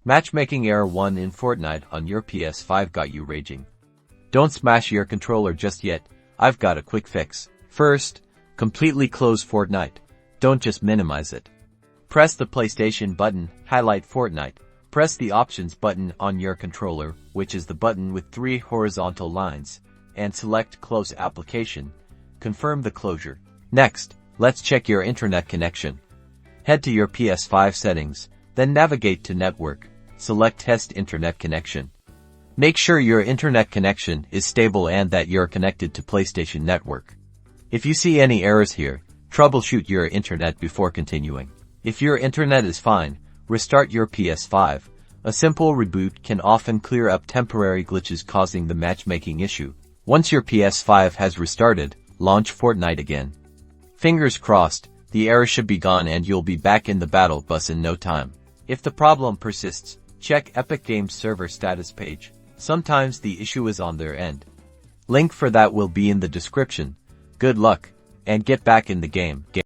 Matchmaking Error 1 in Fortnite on your PS5 got you raging. Don't smash your controller just yet, I've got a quick fix. First, completely close Fortnite. Don't just minimize it. Press the PlayStation button, highlight Fortnite. Press the Options button on your controller, which is the button with 3 horizontal lines, and select Close Application. Confirm the closure. Next, let's check your internet connection. Head to your PS5 settings, then navigate to Network. Select Test Internet Connection. Make sure your internet connection is stable and that you're connected to PlayStation Network. If you see any errors here, troubleshoot your internet before continuing. If your internet is fine, restart your PS5. A simple reboot can often clear up temporary glitches causing the matchmaking issue. Once your PS5 has restarted, launch Fortnite again. Fingers crossed, the error should be gone and you'll be back in the battle bus in no time. If the problem persists, check Epic Games server status page. Sometimes the issue is on their end. Link for that will be in the description. Good luck, and get back in the game.